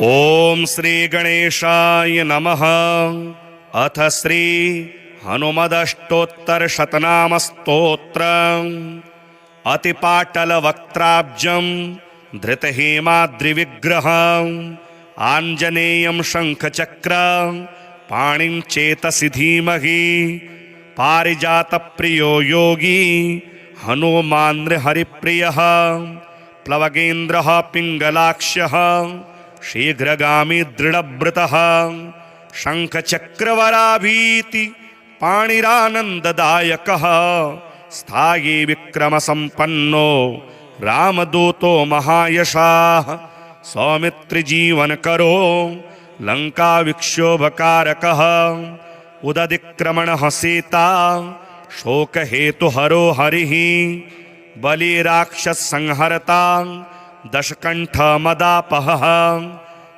ओम श्री गणेशाय नमः। अथ श्री हनुमदष्टोत्तर शतनाम स्तोत्रम्। अतिपाटलवक्त्राब्जं धृतहेमाद्रिविग्रहम् आञ्जनेयं शङ्खचक्र पाणिं चेतसि धीमहि। पारिजातप्रियो योगी हनुमान् हरिप्रियः। प्लवगेन्द्रः पिङ्गलाक्षः शीघ्रगामी दृढव्रतः। शङ्खचक्रवराभीति पाणिरानन्ददायकः। स्थायी विक्रमसम्पन्नो रामदूतो महायशाः। सौमित्रिजीवनकरो लङ्काविक्षोभकारकः। उदतिक्रमणः सीता शोकहेतुहरो हरिः। बलिराक्षसंहर्ता दशकण्ठमदापहः।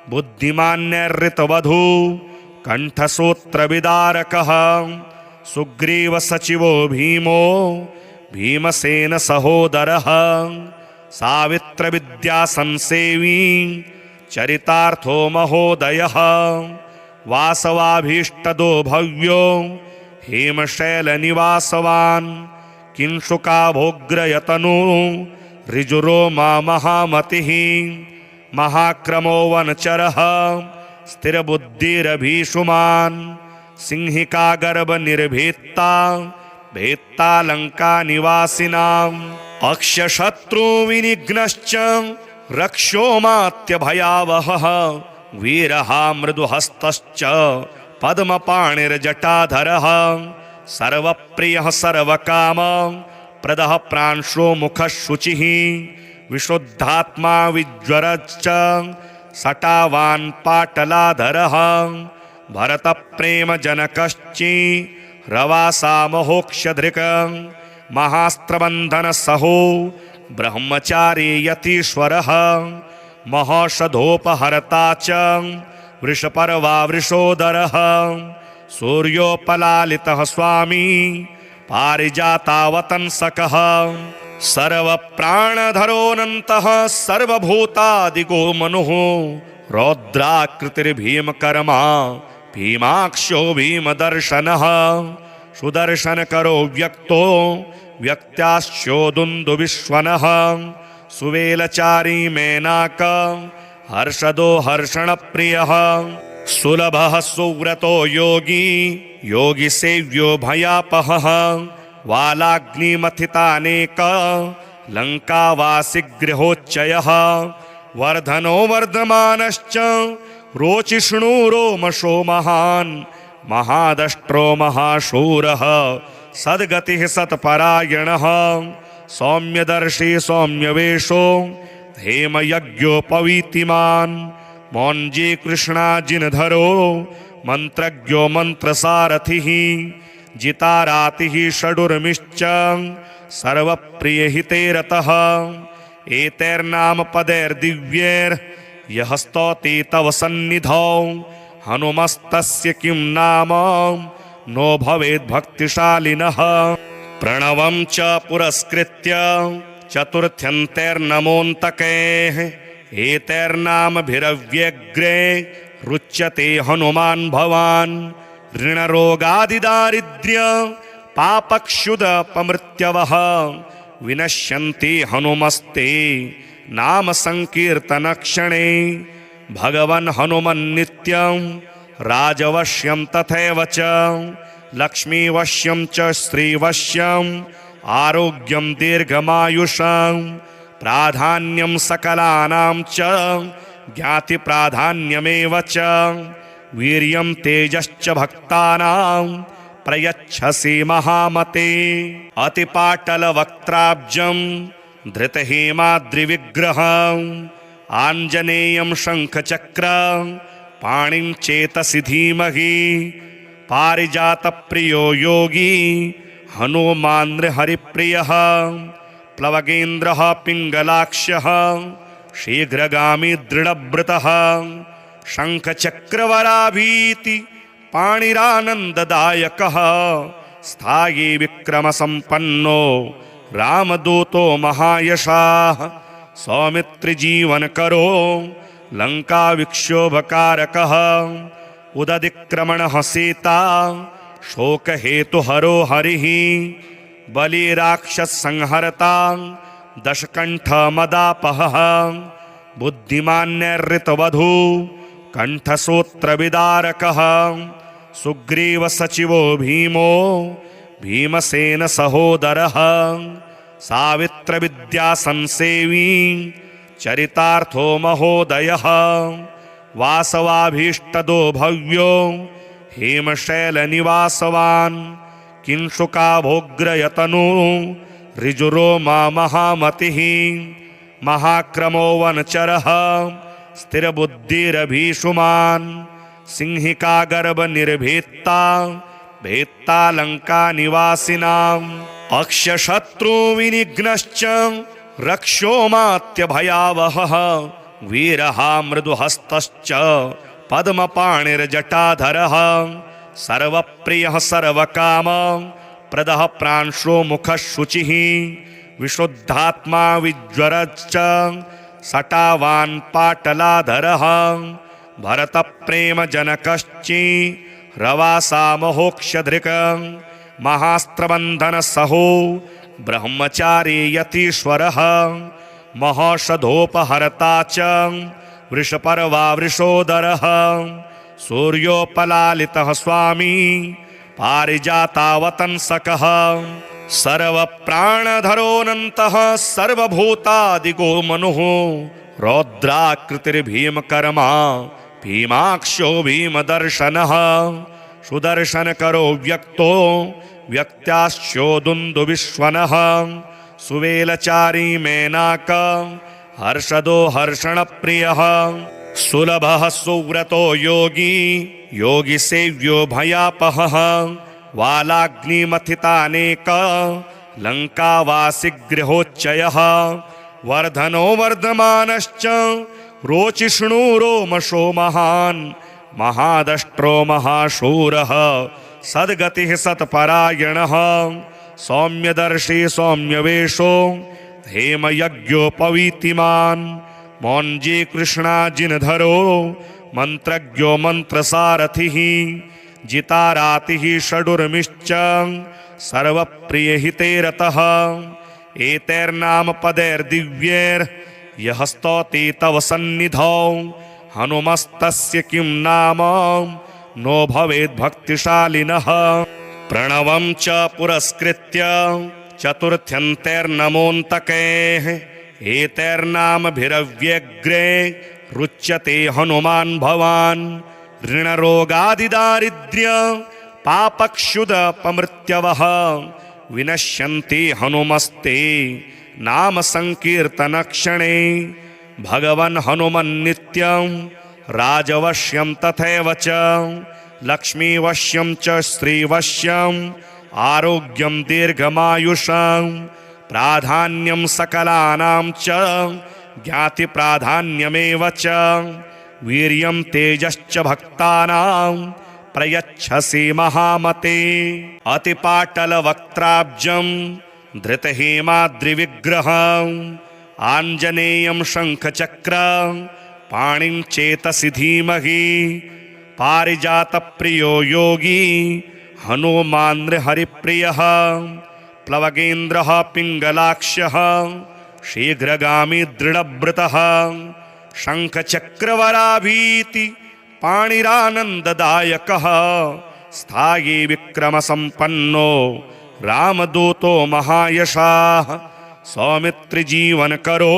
बुद्धिमान्यर्ऋतवधू कण्ठसूत्रविदारकः। सुग्रीवसचिवो भीमो भीमसेन सहोदरः। सावित्रविद्यासंसेवी चरितार्थो महोदयः। वासवाभीष्टदो भव्यो हेमशैलनिवासवान्। किंशुकाभोग्रयतनु ऋजुरोमा महामतिः। महाक्रमो वनचरः स्थिरबुद्धिरभीषुमान्। सिंहिका गर्भनिर्भीत्ता भेत्ता लङ्कानिवासिनाम्। अक्षशत्रुविनिघ्नश्च रक्षोमात्यभयावहः। वीरः मृदुहस्तश्च पद्मपाणिर्जटाधरः। सर्वप्रियः सर्वकाम प्रदः प्रांशो मुखः शुचिः। विशुद्धात्मा विज्वरश्च सटावान् पाटलाधरः। भरतप्रेमजनकश्चि रवासा महोक्षधृक्। महास्त्रबन्धनसहो ब्रह्मचारी यतीश्वरः। महौषधोपहर्ता च वृषपर्वा वृषोदरः। सूर्योपलालितः स्वामी पारिजातावतंसकः। सर्वप्राणधरोऽनन्तः सर्वभूतादिगो मनुः। रौद्राकृतिर्भीमकर्मा भीमाक्षो भीमदर्शनः। सुदर्शनकरो व्यक्तो व्यक्त्याश्चोदुन्दुविश्वनः। सुवेलचारी मेनाक हर्षदो हर्षणप्रियः। सुलभः सुव्रतो योगी योगिसेव्यो भयापहः। वालाग्निमथितानेक लङ्कावासि गृहोच्चयः। वर्धनो वर्धमानश्च रोचिष्णु रोमशो महान्। महादष्ट्रो महाशूरः सद्गतिः सत्परायणः। सौम्यदर्शी सौम्यवेशो हेमयज्ञोपवीतिमान्। मौञ्जी कृष्णाजिनधरो मन्त्रज्ञो मन्त्रसारथिः। जितारातिः षडुर्मिश्च सर्वप्रियहिते रतः। एतैर्नामपदैर्दिव्यैर्यः स्तौति तव सन्निधौ। हनुमस्तस्य किं नाम नो भवेद्भक्तिशालिनः। प्रणवं च पुरस्कृत्य चतुर्थ्यन्तैर्नमोऽन्तकैः। एतैर्नामभिरव्यग्रे रुच्यते हनुमान् भवान्। ऋणरोगादिदारिद्र्य पापक्षुदपमृत्यवः विनश्यन्ति हनुमस्ते नाम संकीर्तनक्षणे। भगवन् हनुमन्नित्यं राजवश्यं तथैव च लक्ष्मीवश्यं च श्रीवश्यं आरोग्यं दीर्घमायुषं। प्राधान्यं सकलानां च ज्ञातिप्राधान्यमेव च। वीर्यं तेजश्च भक्तानां प्रयच्छसि महामते। अतिपाटलवक्त्राब्जं धृतहेमाद्रिविग्रहम् आञ्जनेयं शङ्खचक्र पाणिं चेतसि धीमहि। पारिजातप्रियो योगी हनुमान् हरिप्रियः। प्लवगेन्द्रः पिङ्गलाक्षः शीघ्रगामी दृढव्रतः। शङ्खचक्रवराभीति पाणिरानन्ददायकः। स्थायी विक्रमसम्पन्नो रामदूतो महायशाः। सौमित्रिजीवनकरो लङ्काविक्षोभकारकः उदधिक्रमणः सीता शोकहेतुहरो हरिः बलिराक्षसंहर्ता दशकण्ठमदापहः बुद्धिमान्यर्ऋतवधू कण्ठसूत्रविदारकः सुग्रीवसचिवो भीमो भीमसेन सहोदरः सावित्रविद्यासंसेवी चरितार्थो महोदयः वासवाभीष्टदो भव्यो हेमशैलनिवासवान् किंशुकाभोग्रयतनु ऋजुरोमा महामतिः महाक्रमो वनचरः स्थिरबुद्धिरभीषुमान् सिंहिकागर्भनिर्भीत्ता भेत्ता लङ्कानिवासिनाम् अक्षशत्रुविनिघ्नश्च रक्षोमात्यभयावहः वीरः मृदुहस्तश्च पद्मपाणिर्जटाधरः सर्वप्रियः सर्वकाम प्रदः प्रांशो मुखः शुचिः विशुद्धात्मा विज्वरश्च सटावान् पाटलाधरः भरतप्रेमजनकश्चि रवासा महोक्षधृक् महास्त्रबन्धनसहो ब्रह्मचारी यतीश्वरः महौषधोपहर्ता च वृषपर्वा वृषोदरः सूर्योपलालितः स्वामी पारिजातावतंसकः सर्वप्राणधरोऽनन्तः सर्वभूतादिगो मनुः रौद्राकृतिर्भीमकर्मा भीमाक्षो भीमदर्शनः सुदर्शनकरो व्यक्तो व्यक्त्याश्चोदुन्दुविश्वनः सुवेलचारी मेनाक हर्षदो हर्षणप्रियः सुलभः सुव्रतो योगी योगिसेव्यो भयापहः वालाग्निमथितानेक लङ्कावासिगृहोच्चयः वर्धनो वर्धमानश्च रोचिष्णु रोमशो महान् महादष्ट्रो महाशूरः सद्गतिः सत्परायणः सौम्यदर्शी सौम्यवेशो हेमयज्ञोपवीतिमान् मौञ्जी कृष्णाजिनधरो मन्त्रज्ञो मन्त्रसारथिः जितारातिः षडुर्मिश्च सर्वप्रियहिते रतः एतैर्नामपदैर्दिव्यैर्यः स्तौति तव सन्निधौ हनुमस्तस्य किं नाम नो भवेद्भक्तिशालिनः प्रणवं च पुरस्कृत्य चतुर्थ्यन्तैर्नमोऽन्तकैः एतैर्नामभिरव्यग्रे रुच्यते हनुमान् भवान् ऋणरोगादिदारिद्र्य पापक्षुदपमृत्यवः विनश्यन्ति हनुमस्ते नाम संकीर्तनक्षणे भगवन् हनुमन्नित्यं राजवश्यं तथैव च लक्ष्मीवश्यं च श्रीवश्यं आरोग्यं दीर्घमायुषं प्राधान्यं सकलानां च ज्ञातिप्राधान्यमेव च वीर्यं तेजश्च भक्तानां प्रयच्छसि महामते अतिपाटलवक्त्राब्जं धृतहेमाद्रिविग्रहम् आञ्जनेयं शङ्खचक्र पाणिं चेतसि धीमहि पारिजातप्रियो योगी हनुमान् हरिप्रियः प्लवगेन्द्रः पिङ्गलाक्षः शीघ्रगामी दृढव्रतः शङ्खचक्रवराभीति पाणिरानन्ददायकः स्थायी विक्रमसम्पन्नो रामदूतो महायशाः सौमित्रिजीवनकरो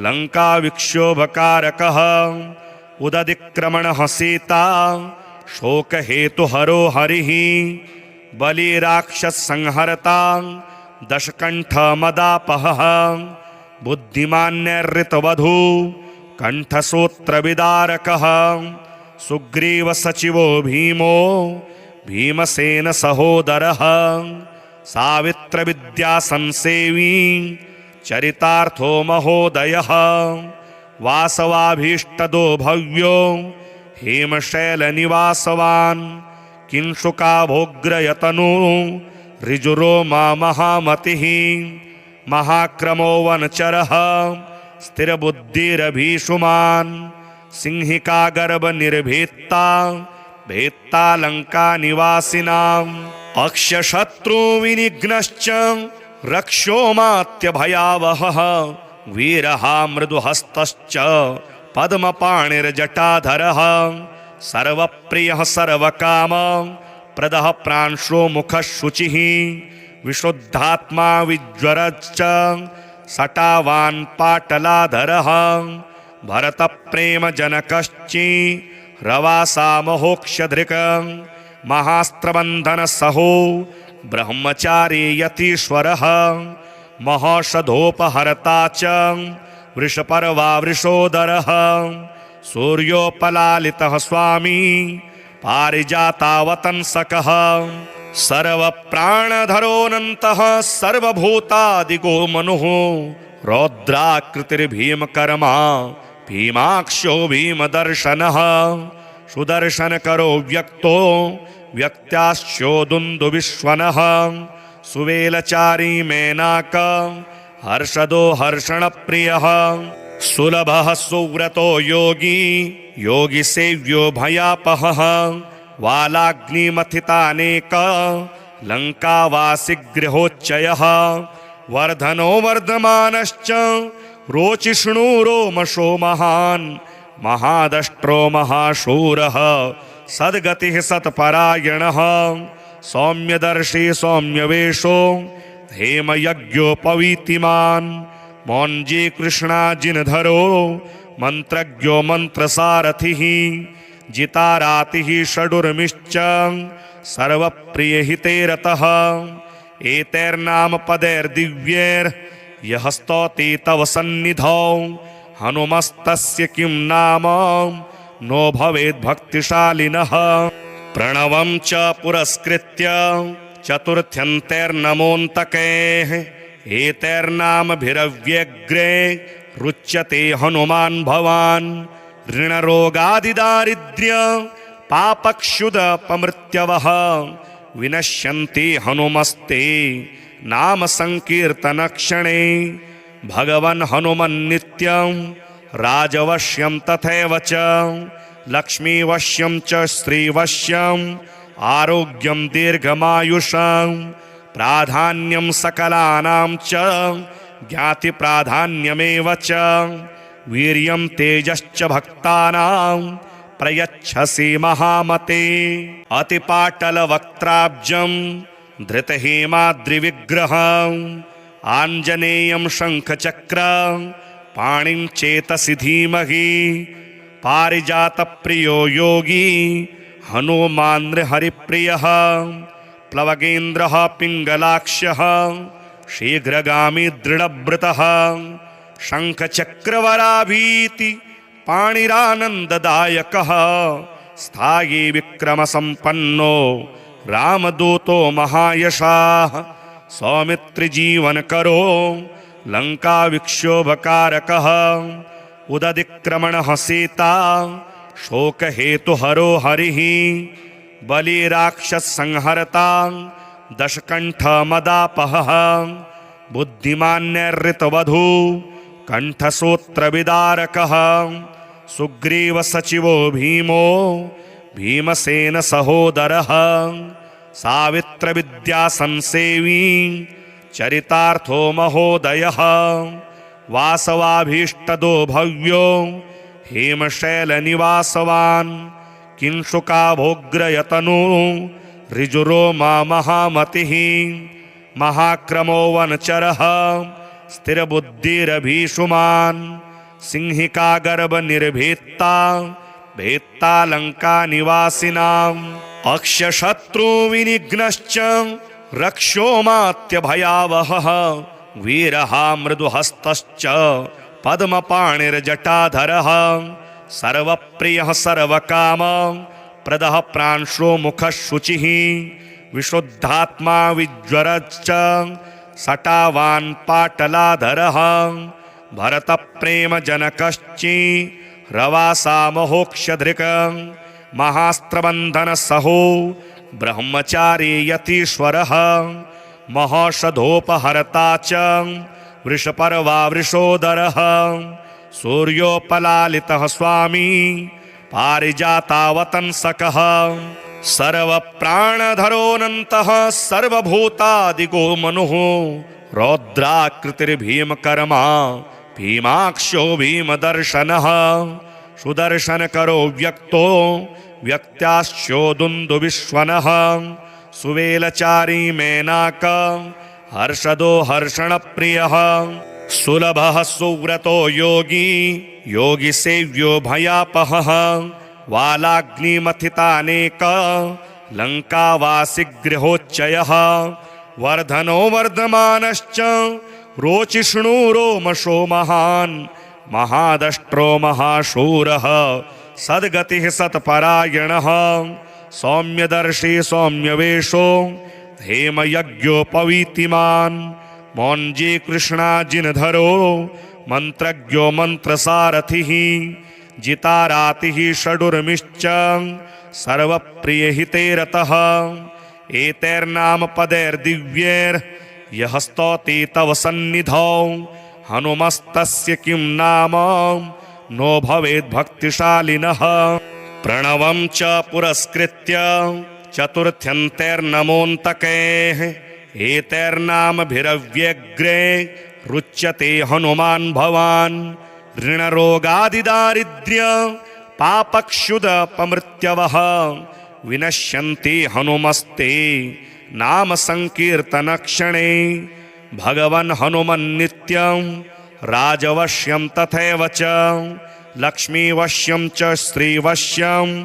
लङ्काविक्षोभकारकः उदधिक्रमणः सीता शोकहेतुहरो हरिः बलिराक्षसंहर्ता दशकण्ठमदापहः बुद्धिमान्यर्ऋतवधू कण्ठसूत्रविदारकः सुग्रीवसचिवो भीमो भीमसेन सहोदरः सावित्रविद्यासंसेवी चरितार्थो महोदयः वासवाभीष्टदो भव्यो हेमशैलनिवासवान् किंशुकाभोग्रयतनु ऋजुरोमा महामतिः महाक्रमो वनचरः स्थिरबुद्धिरभीषुमान् सिंहिका गर्भ निर्भेत्ता भेत्ता लंका निवासिनाम् अक्षशत्रु विनिघ्नश्च रक्षोमात्य भयावहः वीरः मृदुहस्तश्च पद्मपाणिर्जटाधरः सर्वप्रियः सर्वकाम प्रदः प्रांशो मुखः शुचिः विशुद्धात्मा विज्वरश्च सटावान् पाटलाधरः भरतप्रेमजनकश्चि रवासा महोक्षधृक् महास्त्रबन्धनसहो ब्रह्मचारी यतीश्वरः महौषधोपहर्ता च वृषपर्वा वृषोदरः सूर्योपलालितः स्वामी पारिजातावतंसकः सर्वप्राणधरोऽनन्तः सर्वभूतादिगो मनुः रौद्राकृतिर्भीमकर्मा भीमाक्षो भीमदर्शनः सुदर्शनकरो व्यक्तो व्यक्त्याश्चोदुन्दुविश्वनः सुवेलचारी मेनाक हर्षदो हर्षणप्रियः सुलभः सुव्रतो योगी योगिसेव्यो भयापहः वालाग्निमथितानेक लङ्कावासि गृहोच्चयः वर्धनो वर्धमानश्च रोचिष्णु रोमशो महान् महादष्ट्रो महाशूरः सद्गतिः सत्परायणः सौम्यदर्शी सौम्यवेशो हेमयज्ञोपवीतिमान् मौञ्जी कृष्णाजिनधरो मन्त्रज्ञो मन्त्रसारथिः जितारातिः षडुर्मिश्च सर्वप्रियहिते रतः एतैर्नामपदैर्दिव्यैर्यः स्तौति तव सन्निधौ हनुमस्तस्य किं नाम नो भवेद्भक्तिशालिनः प्रणवं च पुरस्कृत्य चतुर्थ्यन्तैर्नमोऽन्तकैः एतैर्नामभिरव्यग्रे रुच्यते हनुमान् भवान् ऋणरोगादिदारिद्र्य पापक्षुदपमृत्यवः विनश्यन्ति हनुमस्ते नाम संकीर्तनक्षणे भगवन् हनुमन्नित्यं राजवश्यं तथैव च लक्ष्मीवश्यं च श्रीवश्यं आरोग्यं दीर्घमायुषं प्राधान्यं सकलानां च ज्ञातिप्राधान्यमेव च वीर्यं तेजश्च भक्तानां प्रयच्छसि महामते अतिपाटलवक्त्राब्जं धृतहेमाद्रिविग्रहम् आञ्जनेयं शङ्खचक्र पाणिं चेतसि धीमहि पारिजातप्रियो योगी हनुमान् हरिप्रियः प्लवगेन्द्रः पिङ्गलाक्षः शीघ्रगामी दृढव्रतः शङ्खचक्रवराभीति पाणिरानन्ददायकः स्थायी विक्रमसम्पन्नो रामदूतो महायशाः सौमित्रिजीवनकरो लङ्काविक्षोभकारकः उदधिक्रमणः सीता शोकहेतुहरो हरिः बलिराक्षसंहर्ता दशकण्ठमदापहः बुद्धिमान्यर्ऋतवधू कण्ठसूत्रविदारकः सुग्रीवसचिवो भीमो भीमसेन सहोदरः सावित्रविद्यासंसेवी चरितार्थो महोदयः वासवाभीष्टदो भव्यो हेमशैलनिवासवान् किंशुकाभोग्रयतनु ऋजुरोमा महामतिः महाक्रमो वनचरः स्थिरबुद्धिरभीषुमान् सिंहिका गर्भ निर्भेत्ता भेत्ता लंका निवासिनाम् अक्षशत्रु विनिघ्नश्च रक्षोमात्य भयावहः वीरः मृदुहस्तश्च पद्मपाणिर्जटाधरः सर्वप्रियः सर्वकाम प्रदः प्रांशो मुखः शुचिः विशुद्धात्मा विज्वरश्च सटावान् पाटलाधरः भरतप्रेमजनकश्चि रवासा महोक्षधृक् महास्त्रबन्धनसहो ब्रह्मचारी यतीश्वरः महौषधोपहर्ता च वृषपर्वा वृषोदरः सूर्योपलालितः स्वामी पारिजातावतंसकः सर्वप्राणधरोऽनन्तः सर्वभूतादिगो मनुः रौद्राकृतिर्भीमकर्मा भीमाक्षो भीमदर्शनः सुदर्शनकरो व्यक्तो व्यक्त्याश्चोदुन्दुविश्वनः सुवेलचारी मेनाक हर्षदो हर्षणप्रियः सुलभः सुव्रतो योगी योगिसेव्यो भयापहः वालाग्निमथितानेक लङ्कावासि गृहोच्चयः वर्धनो वर्धमानश्च रोचिष्णु रोमशो महान् महादष्ट्रो महाशूरः सद्गतिः सत्परायणः सौम्यदर्शी सौम्यवेशो हेमयज्ञोपवीतिमान् मौञ्जी कृष्णाजिनधरो मन्त्रज्ञो मन्त्रसारथिः जितारातिः षडुर्मिश्च सर्वप्रियहिते रतः एतैर्नामपदैर्दिव्यैर्यः स्तौति तव सन्निधौ हनुमस्तस्य किं नाम नो भवेद्भक्तिशालिनः प्रणवं च पुरस्कृत्य चतुर्थ्यन्तैर्नमोऽन्तकैः एतैर्नामभिरव्यग्रे रुच्यते हनुमान् भवान् ऋणरोगादिदारिद्र्य पापक्षुदपमृत्यवः विनश्यन्ति हनुमस्ते नाम संकीर्तनक्षणे भगवन् हनुमन्नित्यं राजवश्यं तथैव च लक्ष्मीवश्यं च श्रीवश्यम्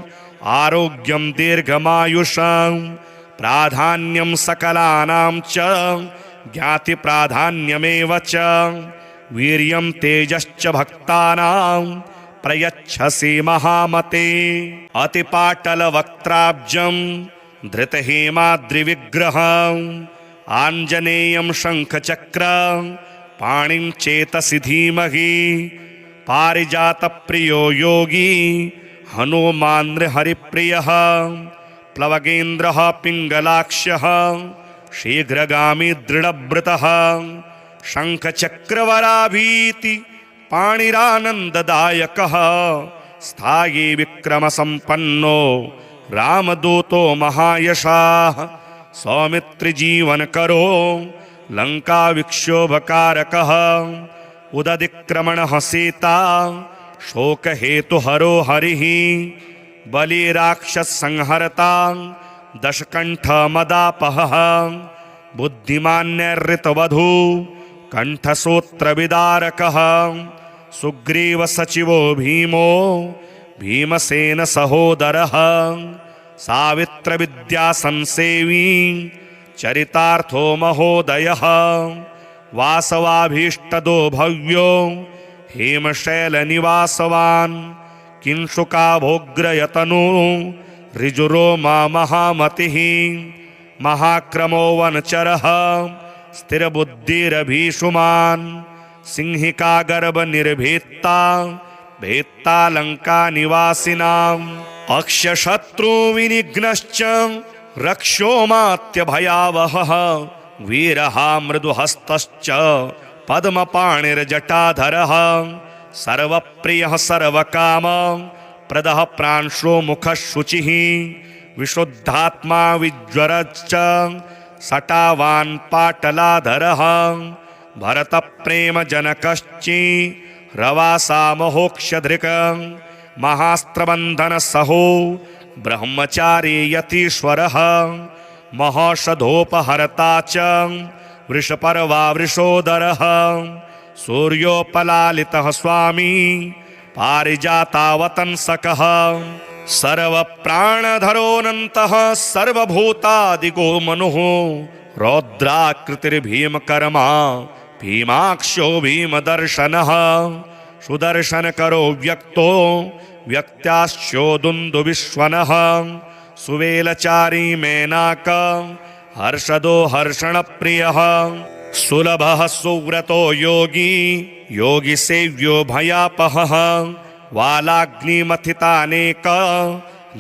आरोग्यं दीर्घमायुषं प्राधान्यं सकलानां च ज्ञातिप्राधान्यमेव च वीर्यं तेजश्च भक्तानां प्रयच्छसि महामते अतिपाटलवक्त्राब्जं धृतहेमाद्रिविग्रहम् आञ्जनेयं शङ्खचक्र पाणिं चेतसि धीमहि पारिजातप्रियो योगी हनुमान्हरिप्रियः प्लवगेन्द्रः पिङ्गलाक्षः शीघ्रगामी दृढव्रतः शङ्खचक्रवराभीति पाणिरानन्ददायकः स्थायी विक्रमसम्पन्नो रामदूतो महायशाः सौमित्रिजीवनकरो लङ्काविक्षोभकारकः उदतिक्रमणः सीता शोकहेतुहरो हरिः बलिराक्षसंहर्ता दशकण्ठमदापहः बुद्धिमान्यर्ऋतवधू कण्ठसूत्रविदारकः सुग्रीवसचिवो भीमो भीमसेन सहोदरः सावित्रविद्यासंसेवी चरितार्थो महोदयः वासवाभीष्टदो भव्यो हेमशैलनिवासवान् किंशुकाभोग्रयतनु ऋजुरोमा महामतिः महाक्रमो वनचरः स्थिरबुद्धिरभीषुमान् सिंहिकागर्भनिर्भेत्ता भेत्ता लङ्कानिवासिनाम् अक्षशत्रुविनिघ्नश्च रक्षोमात्यभयावहः वीरः मृदुहस्तश्च पद्मपाणिर्जटाधरः सर्वप्रियः सर्वकाम प्रदः प्रांशो मुखः शुचिः विशुद्धात्मा विज्वरश्च सटावान् पाटलाधरः भरतप्रेमजनकश्चि रवासा महोक्षधृक् महास्त्रबन्धनसहो ब्रह्मचारी यतीश्वरः महौषधोपहर्ता च वृषपर्वा वृषोदरः सूर्योपलालितः स्वामी पारिजातावतंसकः सर्वप्राणधरोऽनन्तः सर्वभूतादिगो मनुः रौद्राकृतिर्भीमकर्मा भीमाक्षो भीमदर्शनः सुदर्शनकरो व्यक्तो व्यक्त्याश्चोदुन्दुविश्वनः सुवेलचारी मेनाक हर्षदो हर्षणप्रियः सुलभः सुव्रतो योगी योगिसेव्यो भयापहः वालाग्निमथितानेक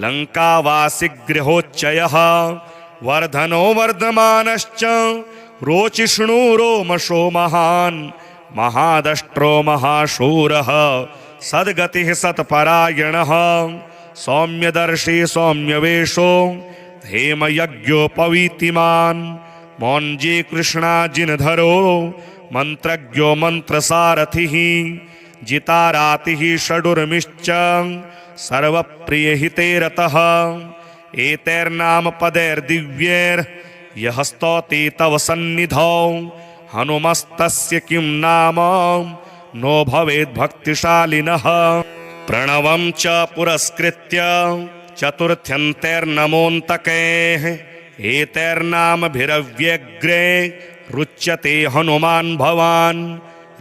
लङ्कावासि गृहोच्चयः वर्धनो वर्धमानश्च रोचिष्णु रोमशो महान् महादष्ट्रो महाशूरः सद्गतिः सत्परायणः सौम्यदर्शी सौम्यवेशो हेमयज्ञोपवीतिमान् मौञ्जी कृष्णाजिनधरो मंत्रज्ञो मंत्रसारथिः जितारातिः षडुर्मिश्च सर्वप्रियहिते रतः एतैर्नाम पदैर्दिव्यैर्यः स्तौति तव सन्निधौ हनुमस्तस्य किं नाम नो भवेद् भक्तिशालिनः प्रणवं च पुरस्कृत्य चतुर्थ्यन्तैर्नमोऽन्तकैः एतैर्नामभिरव्यग्रे रुच्यते हनुमान् भवान्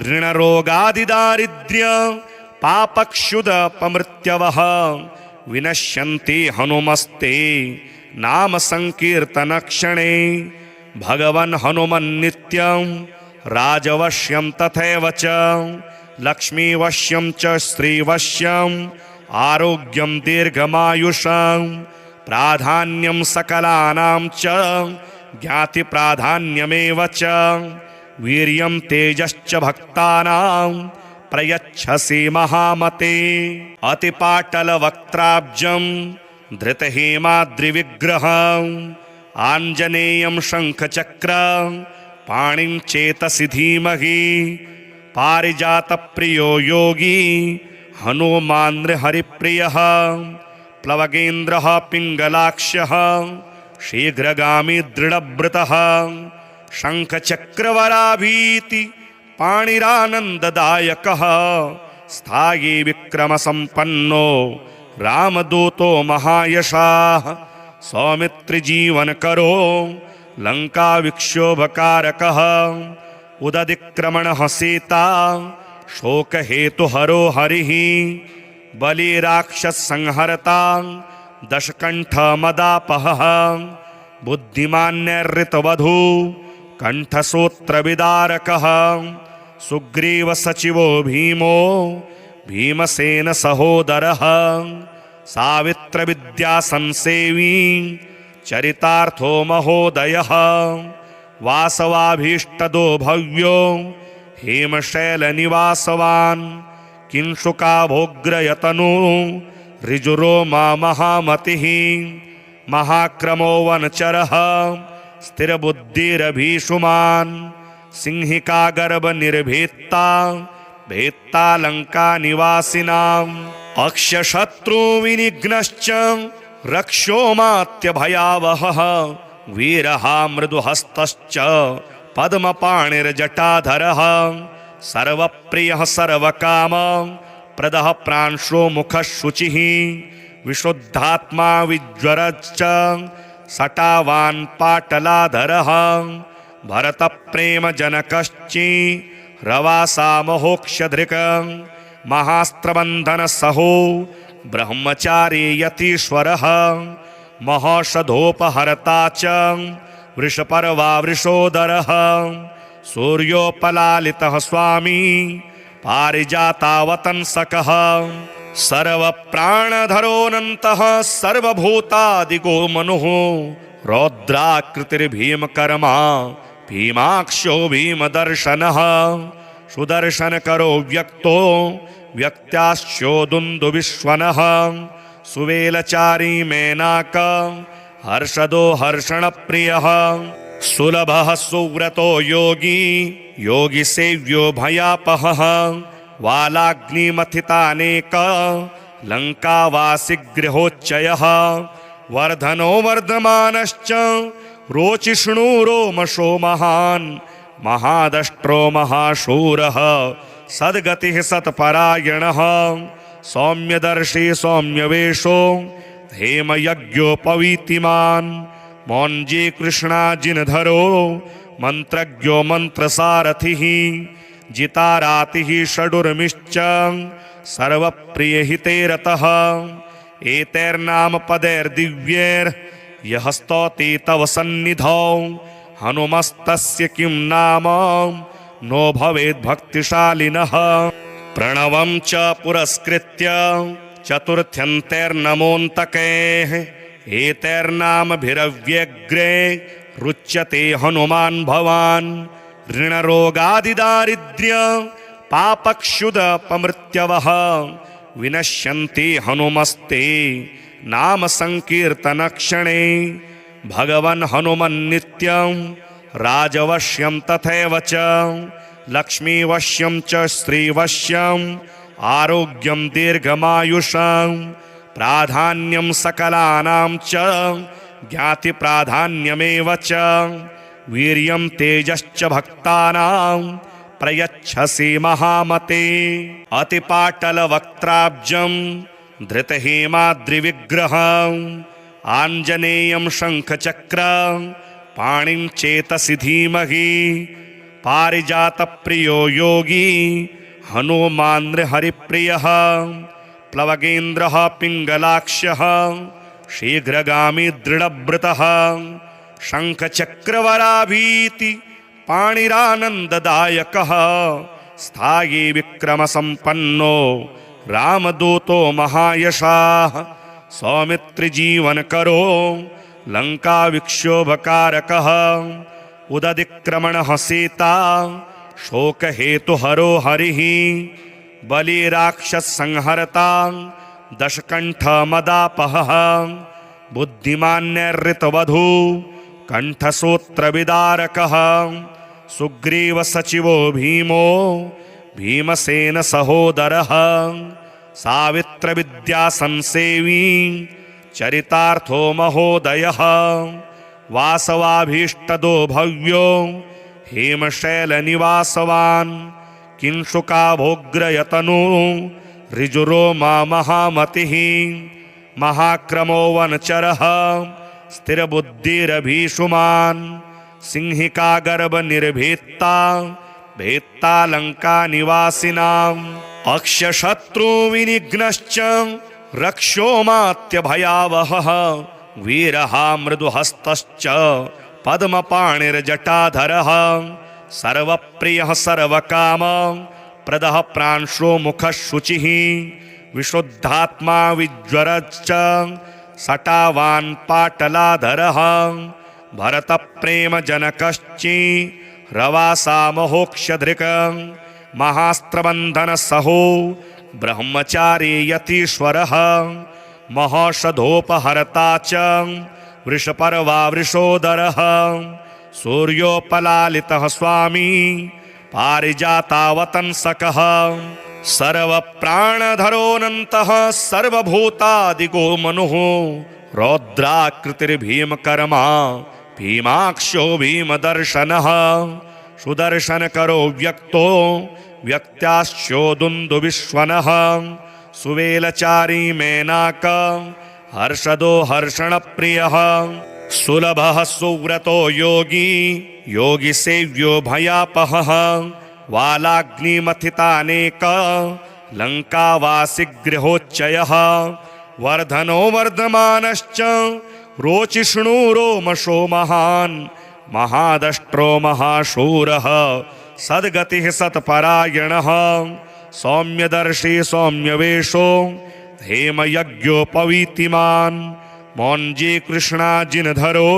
ऋणरोगादिदारिद्र्य पापक्षुदपमृत्यवः विनश्यन्ति हनुमस्ते नाम संकीर्तनक्षणे भगवन् हनुमन्नित्यं राजवश्यं तथैव च लक्ष्मीवश्यं च श्रीवश्यं आरोग्यं दीर्घमायुषं प्राधान्यं सकलानां च ज्ञातिप्राधान्यमेव च वीर्यं तेजश्च भक्तानां प्रयच्छसि महामते अतिपाटलवक्त्राब्जं धृतहेमाद्रिविग्रहम् आञ्जनेयं शङ्खचक्र पाणिं चेतसि धीमहि पारिजातप्रियो योगी हनुमान् हरिप्रियः प्लवगेन्द्रः पिङ्गलाक्षः शीघ्रगामी दृढव्रतः शङ्खचक्रवराभीति पाणिरानन्ददायकः स्थायी विक्रमसम्पन्नो रामदूतो महायशाः सौमित्रिजीवनकरो लङ्काविक्षोभकारकः उदतिक्रमणः सीता शोकहेतुहरो हरिः बलिराक्षसंहर्ता दशकण्ठमदापहः बुद्धिमान्यर्ऋतवधू कण्ठसूत्रविदारकः सुग्रीवसचिवो भीमो भीमसेन सहोदरः सावित्रविद्यासंसेवी चरितार्थो महोदयः वासवाभीष्टदो भव्यो हेमशैलनिवासवान् किंशुकाभोग्रयतनु ऋजुरोमा महामतिः महाक्रमो वनचरः स्थिरबुद्धिरभीषुमान् सिंहिकागर्भनिर्भेत्ता भेत्ता लङ्कानिवासिनाम् अक्षशत्रुविनिघ्नश्च रक्षोमात्यभयावहः वीरः मृदुहस्तश्च पद्मपाणिर्जटाधरः सर्वप्रियः सर्वकाम प्रदः प्रांशो मुखः शुचिः विशुद्धात्मा विज्वरश्च सटावान् पाटलाधरः भरतप्रेमजनकश्चि रवासा महोक्षधृक् महास्त्रबन्धनसहो ब्रह्मचारी यतीश्वरः महौषधोपहर्ता च वृषपर्वा वृषोदरः सूर्योपलालितः स्वामी पारिजातावतंसकः सर्वप्राणधरोऽनन्तः सर्वभूतादिगो मनुः रौद्राकृतिर्भीमकर्मा भीमाक्षो भीमदर्शनः सुदर्शनकरो व्यक्तो व्यक्त्याश्चो दुन्दुविश्वनः सुवेलचारी मेनाक हर्षदो हर्षणप्रियः सुलभः सुव्रतो योगी योगिसेव्यो भयापहः वालाग्निमथितानेक लङ्कावासिगृहोच्चयः वर्धनो वर्धमानश्च रोचिष्णु रोमशो महान् महादष्ट्रो महाशूरः सद्गतिः सत्परायणः सौम्यदर्शी सौम्यवेशो हेमयज्ञोपवीतिमान् मौञ्जी कृष्णाजिनधरो मंत्रज्ञो मंत्रसारथिः जितारातिः षडुर्मिश्च सर्वप्रियहिते रतः एतैर्नाम पदैर्दिव्यैर्यः स्तौति तव सन्निधौ हनुमस्तस्य किं नाम नो भवेद् भक्तिशालिनः प्रणवं च पुरस्कृत्य चतुर्थ्यन्तैर्नमोऽन्तकैः एतैर्नामभिरव्यग्रे रुच्यते हनुमान् भवान् ऋणरोगादिदारिद्र्य पापक्षुदपमृत्यवः विनश्यन्ति हनुमस्ते नाम संकीर्तनक्षणे। भगवन् हनुमन्नित्यं राजवश्यं तथैव च लक्ष्मीवश्यं च श्रीवश्यं आरोग्यं दीर्घमायुषं प्राधान्यं सकलानां च ज्ञातिप्राधान्यमेव च वीर्यं तेजश्च भक्तानां प्रयच्छसि महामते। अतिपाटलवक्त्राब्जं धृतहेमाद्रिविग्रहम् आञ्जनेयं शङ्खचक्र पाणिं चेतसि धीमहि। पारिजातप्रियो योगी हनुमान् हरिप्रियः प्लवगेन्द्रः पिङ्गलाक्षः शीघ्रगामी दृढव्रतः शङ्खचक्रवराभीति पाणिरानन्ददायकः स्थायी विक्रमसम्पन्नो रामदूतो महायशाः सौमित्रिजीवनकरो लङ्काविक्षोभकारकः उदधिक्रमणः सीता शोकहेतुहरो हरिः बलिराक्षसंहरता दशकण्ठमदापहः बुद्धिमान्यर्ऋतवधू कण्ठसूत्रविदारकः सुग्रीवसचिवो भीमो भीमसेन सहोदरः सावित्रविद्यासंसेवी चरितार्थो महोदयः वासवाभीष्टदो भव्यो हेमशैलनिवासवान् किंशुकाभोग्रयतनु ऋजुरोमा महामतिः महाक्रमो वनचरः स्थिरबुद्धिरभीषुमान् सिंहिकागर्भनिर्भेत्ता भेत्ता लङ्कानिवासिनाम् अक्षशत्रुविनिघ्नश्च रक्षोमात्यभयावहः वीरः मृदुहस्तश्च पद्मपाणिर्जटाधरः सर्वप्रियः सर्वकाम प्रदः प्रांशो मुखः शुचिः विशुद्धात्मा विज्वरश्च सटावान् पाटलाधरः भरतप्रेमजनकश्चि रवासा महोक्षधृक् महास्त्रबन्धनसहो ब्रह्मचारी यतीश्वरः महौषधोपहर्ता च वृषपर्वा वृषोदरः सूर्योपलालितः स्वामी पारिजातावतंसकः सर्वप्राणधरोऽनन्तः सर्वभूतादिगो मनुः रौद्राकृतिर्भीमकर्मा भीमाक्षो भीमदर्शनः सुदर्शनकरो व्यक्तो व्यक्त्याश्चोदुन्दुविश्वनः सुवेलचारी मेनाक हर्षदो हर्षणप्रियः सुलभः सुव्रतो योगी योगिसेव्यो भयापहः वालाग्निमथितानेक लङ्कावासिगृहोच्चयः वर्धनो वर्धमानश्च रोचिष्णु रोमशो महान् महादष्ट्रो महाशूरः सद्गतिः सत्परायणः सौम्यदर्शी सौम्यवेशो हेमयज्ञोपवीतिमान् मौञ्जी कृष्णाजिनधरो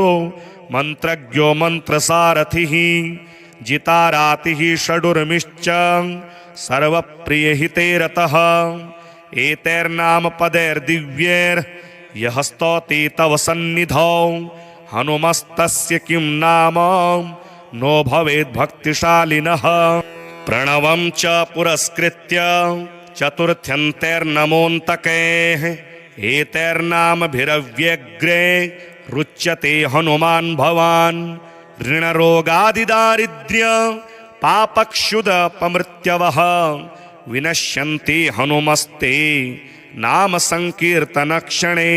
मन्त्रज्ञो मन्त्रसारथिः जितारातिः षडुर्मिश्च सर्वप्रियहिते रतः एतैर्नामपदैर्दिव्यैर्यः स्तौति तव सन्निधौ हनुमस्तस्य किं नाम नो भवेद्भक्तिशालिनः। प्रणवं च पुरस्कृत्य चतुर्थ्यन्तैर्नमोऽन्तकैः एतैर्नामभिरव्यग्रे रुच्यते हनुमान् भवान् ऋणरोगादिदारिद्र्य पापक्षुदपमृत्यवः विनश्यन्ति हनुमस्ते नाम संकीर्तनक्षणे।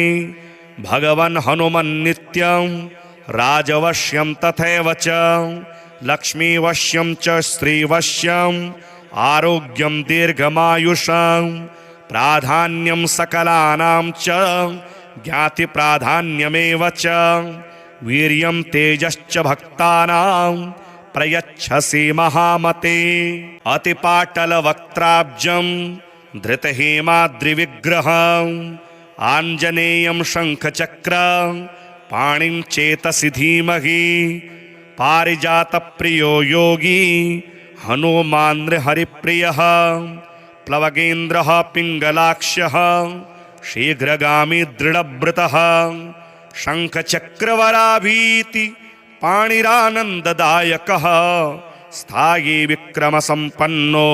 भगवन् हनुमन्नित्यं राजवश्यं तथैव च लक्ष्मीवश्यं च श्रीवश्यं आरोग्यं दीर्घमायुषं प्राधान्यं सकलानां च ज्ञातिप्राधान्यमेव च वीर्यं तेजश्च भक्तानां प्रयच्छसि महामते। अतिपाटलवक्त्राब्जं धृतहेमाद्रिविग्रहम् आञ्जनेयं शङ्खचक्र पाणिं चेतसि धीमहि पारिजातप्रियो योगी हनुमान् हरिप्रियः प्लवगेन्द्रः पिङ्गलाक्षः शीघ्रगामी दृढव्रतः शङ्खचक्रवराभीति पाणिरानन्ददायकः स्थायी विक्रमसम्पन्नो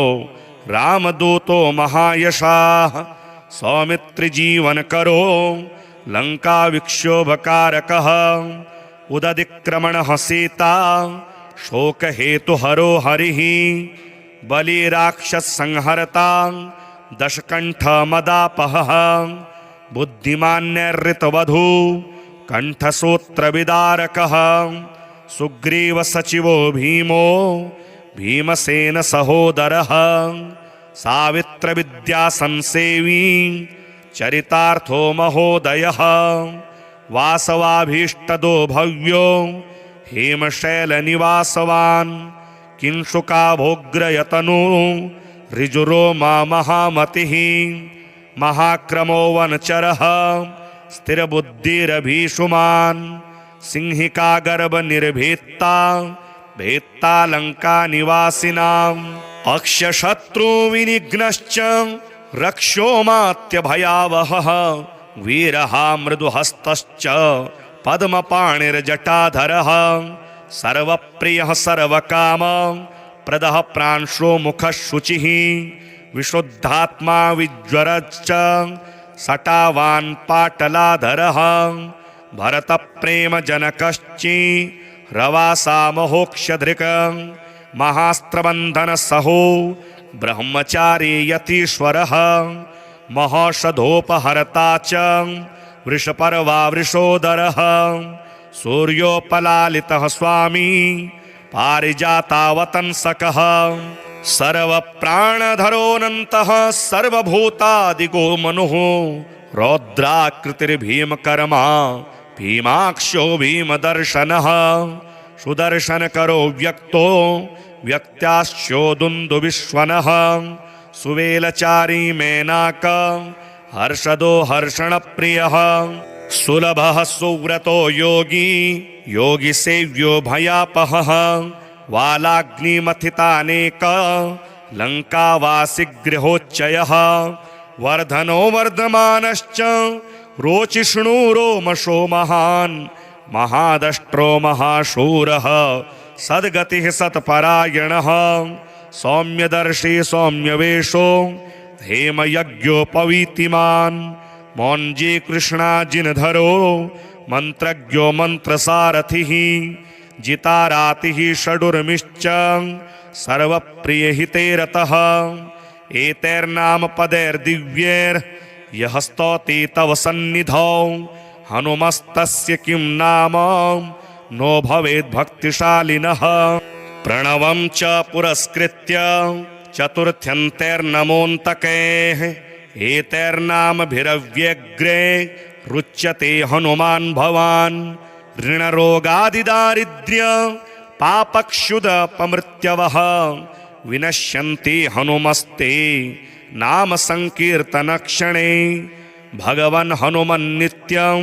रामदूतो महायशाः सौमित्रिजीवनकरो लङ्काविक्षोभकारकः उदतिक्रमणः सीता शोकहेतुहरो हरिः बलिराक्षसंहर्ता दशकण्ठमदापहः बुद्धिमान्यर्ऋतवधू कण्ठसूत्रविदारकः सुग्रीवसचिवो भीमो भीमसेन सहोदरः सावित्रविद्यासंसेवी चरितार्थो महोदयः वासवाभीष्टदो भव्यो हेमशैलनिवासवान् किंशुकाभोग्रयतनु ऋजुरोमा महामतिः महाक्रमो वनचरः स्थिरबुद्धिरभीषुमान् सिंहिकागर्भनिर्भेत्ता भेत्तालङ्कानिवासिनाम् अक्षशत्रुविनिघ्नश्च रक्षोमात्यभयावहः वीरः मृदुहस्तश्च पद्मपाणिर्जटाधरः सर्वप्रियः सर्वकाम प्रदः प्रांशो मुखः शुचिः विशुद्धात्मा विज्वरश्च सटावान् पाटलाधरः भरतप्रेमजनकश्चि रवासामहोक्षधृक् महास्त्रबन्धनसहो ब्रह्मचारी यतीश्वरः महौषधोपहर्ता च वृषपर्वा वृषोदरः सूर्योपलालितः स्वामी पारिजातावतंसकः सर्वप्राणधरोऽनन्तः सर्वभूतादिगो मनुः रौद्राकृतिर्भीमकर्मा भीमाक्षो भीमदर्शनः सुदर्शनकरो व्यक्तो व्यक्त्याश्चोदुन्दुविश्वनः सुवेलचारी मेनाक हर्षदो हर्षणप्रियः सुलभः सुव्रतो योगी योगिसेव्यो भयापहः वालाग्निमथितानेक लङ्कावासिगृहोच्चयः वर्धनो वर्धमानश्च रोचिष्णु रोमशो महान् महादष्ट्रो महाशूरः सद्गतिः सत्परायणः सौम्यदर्शी सौम्यवेशो हेमयज्ञोपवीतिमान् मौञ्जी कृष्णाजिनधरो मन्त्रज्ञो मन्त्रसारथिः जितारातिः षडुर्मिश्च सर्वप्रियहिते रतः एतैर्नामपदैर्दिव्यैर्यः स्तौति तव सन्निधौ हनुमस्तस्य किं नाम नो भवेद्भक्तिशालिनः प्रणवं च पुरस्कृत्य चतुर्थ्यन्तैर्नमोऽन्तकैः एतैर्नामभिरव्यग्रे रुच्यते हनुमान् भवान् ऋणरोगादिदारिद्र्य पापक्षुदपमृत्यवः विनश्यन्ति हनुमस्ते नाम संकीर्तनक्षणे भगवन् हनुमन्नित्यं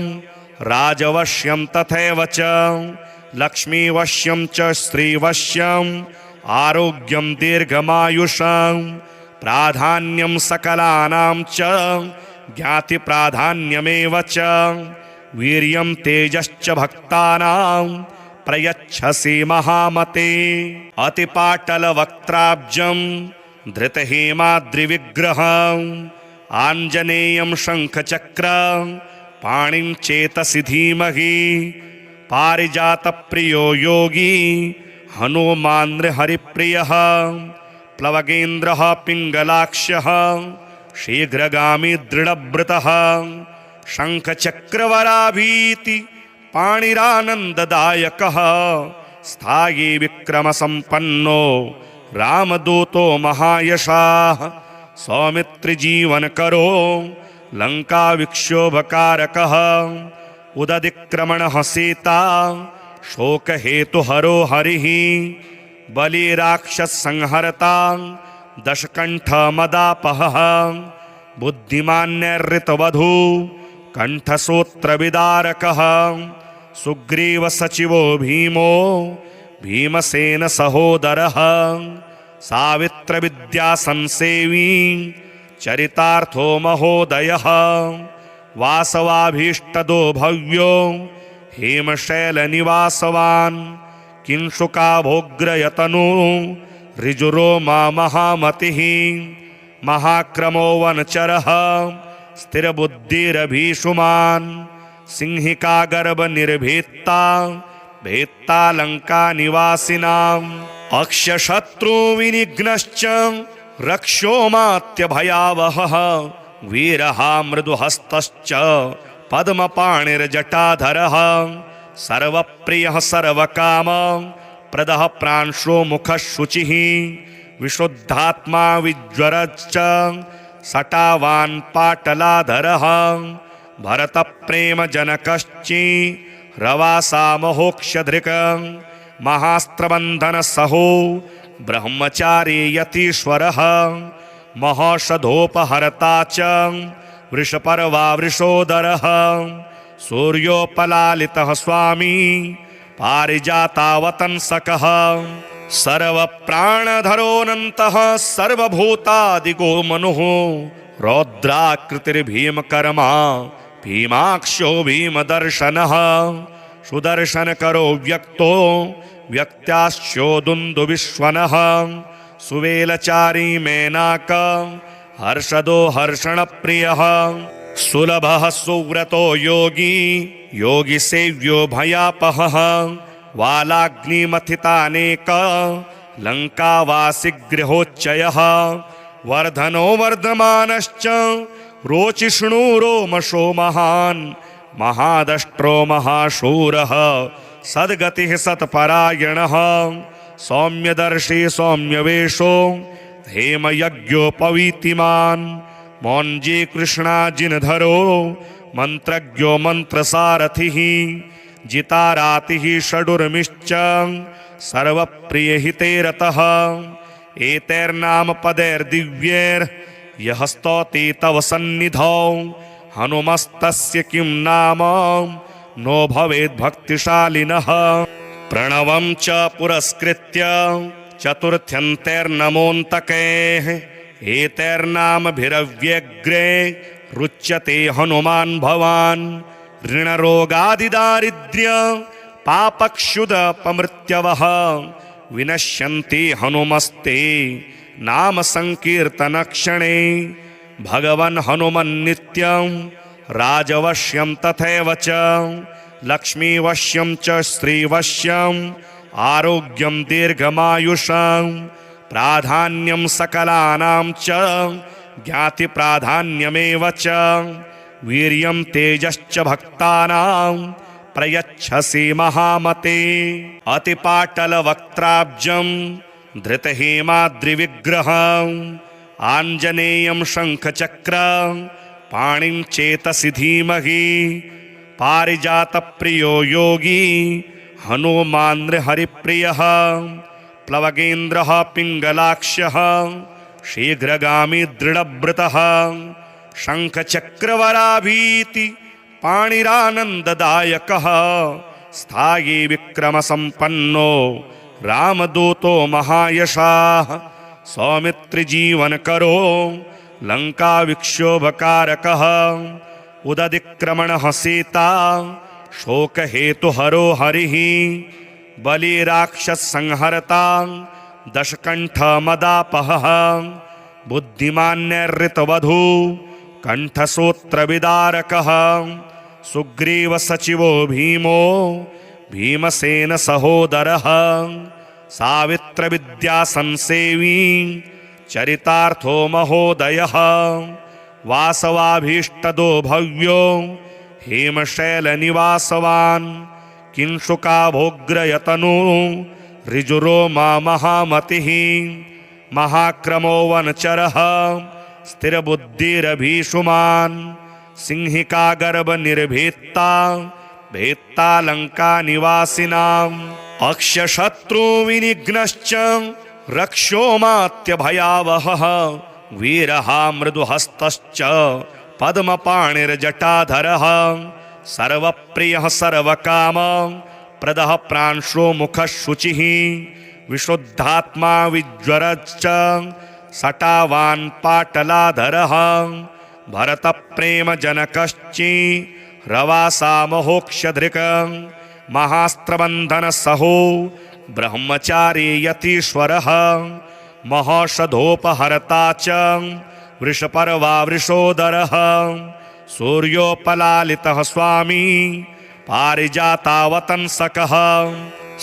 राजवश्यं तथैव च लक्ष्मीवश्यं च श्रीवश्यं आरोग्यं दीर्घमायुषं प्राधान्यं सकलानां च ज्ञातिप्राधान्यमेव च वीर्यं तेजश्च भक्तानां प्रयच्छसि महामते अतिपाटलवक्त्राब्जं धृतहेमाद्रिविग्रहम् आञ्जनेयं शङ्खचक्र पाणिं चेतसि धीमहि पारिजातप्रियो योगी हनुमान् हरिप्रियः प्लवगेन्द्रः पिङ्गलाक्षः शीघ्रगामी दृढव्रतः शङ्खचक्रवराभीति पाणिरानन्ददायकः स्थायी विक्रमसम्पन्नो रामदूतो महायशाः सौमित्रिजीवनकरो लङ्काविक्षोभकारकः उदतिक्रमणः सीता शोकहेतुहरो हरिः बलिराक्षसंहर्ता दशकण्ठमदापहः बुद्धिमान्यर्ऋतवधू कण्ठसूत्रविदारकः सुग्रीवसचिवो भीमो भीमसेन सहोदरः सावित्रविद्यासंसेवी चरितार्थो महोदयः वासवाभीष्टदो भव्यो हेमशैलनिवासवान् किंशुकाभोग्रयतनु ऋजुरोमा महामतिः महाक्रमो वनचरः स्थिरबुद्धिरभीषुमान् सिंहिका गर्भनिर्भीत्ता भेत्तालङ्का निवासिनाम् अक्षशत्रुविनिघ्नश्च रक्षोमात्यभयावहः वीरः मृदुहस्तश्च पद्मपाणिर्जटाधरः सर्वप्रियः सर्वकाम प्रदः प्रांशो मुखः शुचिः विशुद्धात्मा विज्वरश्च सटावान् पाटलाधरः भरतप्रेमजनकश्चि रवासामहोक्षधृक् महास्त्रबन्धनसहो ब्रह्मचारी यतीश्वरः महौषधोपहर्ता च वृषपर्वा वृषोदरः सूर्योपलालितः स्वामी पारिजातावतंसकः सर्वप्राणधरोऽनन्तः सर्वभूतादिगो मनुः रौद्राकृतिर्भीमकर्मा भीमाक्षो भीमदर्शनः सुदर्शनकरो व्यक्तो व्यक्त्याश्चोदुन्दुविश्वनः सुवेलचारी मेनाक हर्षदो हर्षणप्रियः सुलभः सुव्रतो योगी योगिसेव्यो भयापहः वालाग्निमथितानेक लङ्कावासिगृहोच्चयः वर्धनो वर्धमानश्च रोचिष्णु रोमशो महान् महादष्ट्रो महाशूरः सद्गतिः सत्परायणः सौम्यदर्शी सौम्यवेशो हेमयज्ञोपवीतिमान् मौञ्जी कृष्णाजिनधरो मन्त्रज्ञो मन्त्रसारथिः जितारातिः षडुर्मिश्च सर्वप्रियहिते रतः एतैर्नाम पदैर्दिव्यैर्यः स्तौति तव सन्निधौ हनुमस्तस्य किं नाम नो भवेद्भक्तिशालिनः प्रणवं च पुरस्कृत्य चतुर्थ्यन्तैर्नमोऽन्तकैः एतैर्नामभिरव्यग्रे रुच्यते हनुमान् भवान् ऋणरोगादिदारिद्र्य पापक्षुदपमृत्यवः विनश्यन्ति हनुमस्ते नाम संकीर्तनक्षणे भगवन् हनुमन्नित्यं राजवश्यं तथैव च लक्ष्मीवश्यं च श्रीवश्यं आरोग्यं दीर्घमायुषं प्राधान्यं सकलानां च ज्ञातिप्राधान्यमेव च वीर्यं तेजश्च भक्तानां प्रयच्छसि महामते अतिपाटलवक्त्राब्जं धृतहेमाद्रिविग्रहं आञ्जनेयं शङ्खचक्र पाणिं चेतसि धीमहि पारिजातप्रियो योगी हनुमान् हरिप्रियः प्लवगेन्द्रः पिङ्गलाक्षः शीघ्रगामी दृढव्रतः शङ्खचक्रवराभीति पाणिरानन्ददायकः स्थायी विक्रमसम्पन्नो रामदूतो महायशाः सौमित्रिजीवनकरो लङ्काविक्षोभकारकः उदधिक्रमणः सीता शोकहेतुहरो हरिः बलिराक्षसंहर्ता दशकण्ठमदापहः बुद्धिमान्यर्ऋतवधू कण्ठसूत्रविदारकः सुग्रीवसचिवो भीमो भीमसेन सहोदरः सावित्रविद्यासंसेवी चरितार्थो महोदयः वासवाभीष्टदो भव्यो हेमशैलनिवासवान् किंशुकाभोग्रयतनु ऋजुरोमा महामतिः महाक्रमो वनचरः स्थिरबुद्धिरभीषुमान् सिंहिका गर्भनिर्भीत्ता भेत्तालङ्का निवासिनाम् अक्षशत्रुविनिघ्नश्च रक्षोमात्यभयावहः वीरः मृदुहस्तश्च पद्मपाणिर्जटाधरः सर्वप्रियः सर्वकाम प्रदः प्रांशो मुखः शुचिः विशुद्धात्मा विज्वरश्च सटावान् पाटलाधरः भरतप्रेमजनकश्चि रवासामहोक्षधृक् महास्त्रबन्धनसहो ब्रह्मचारी यतीश्वरः महौषधोपहर्ता च वृषपर्वा वृषोदरः सूर्योपलालितः स्वामी पारिजातावतंसकः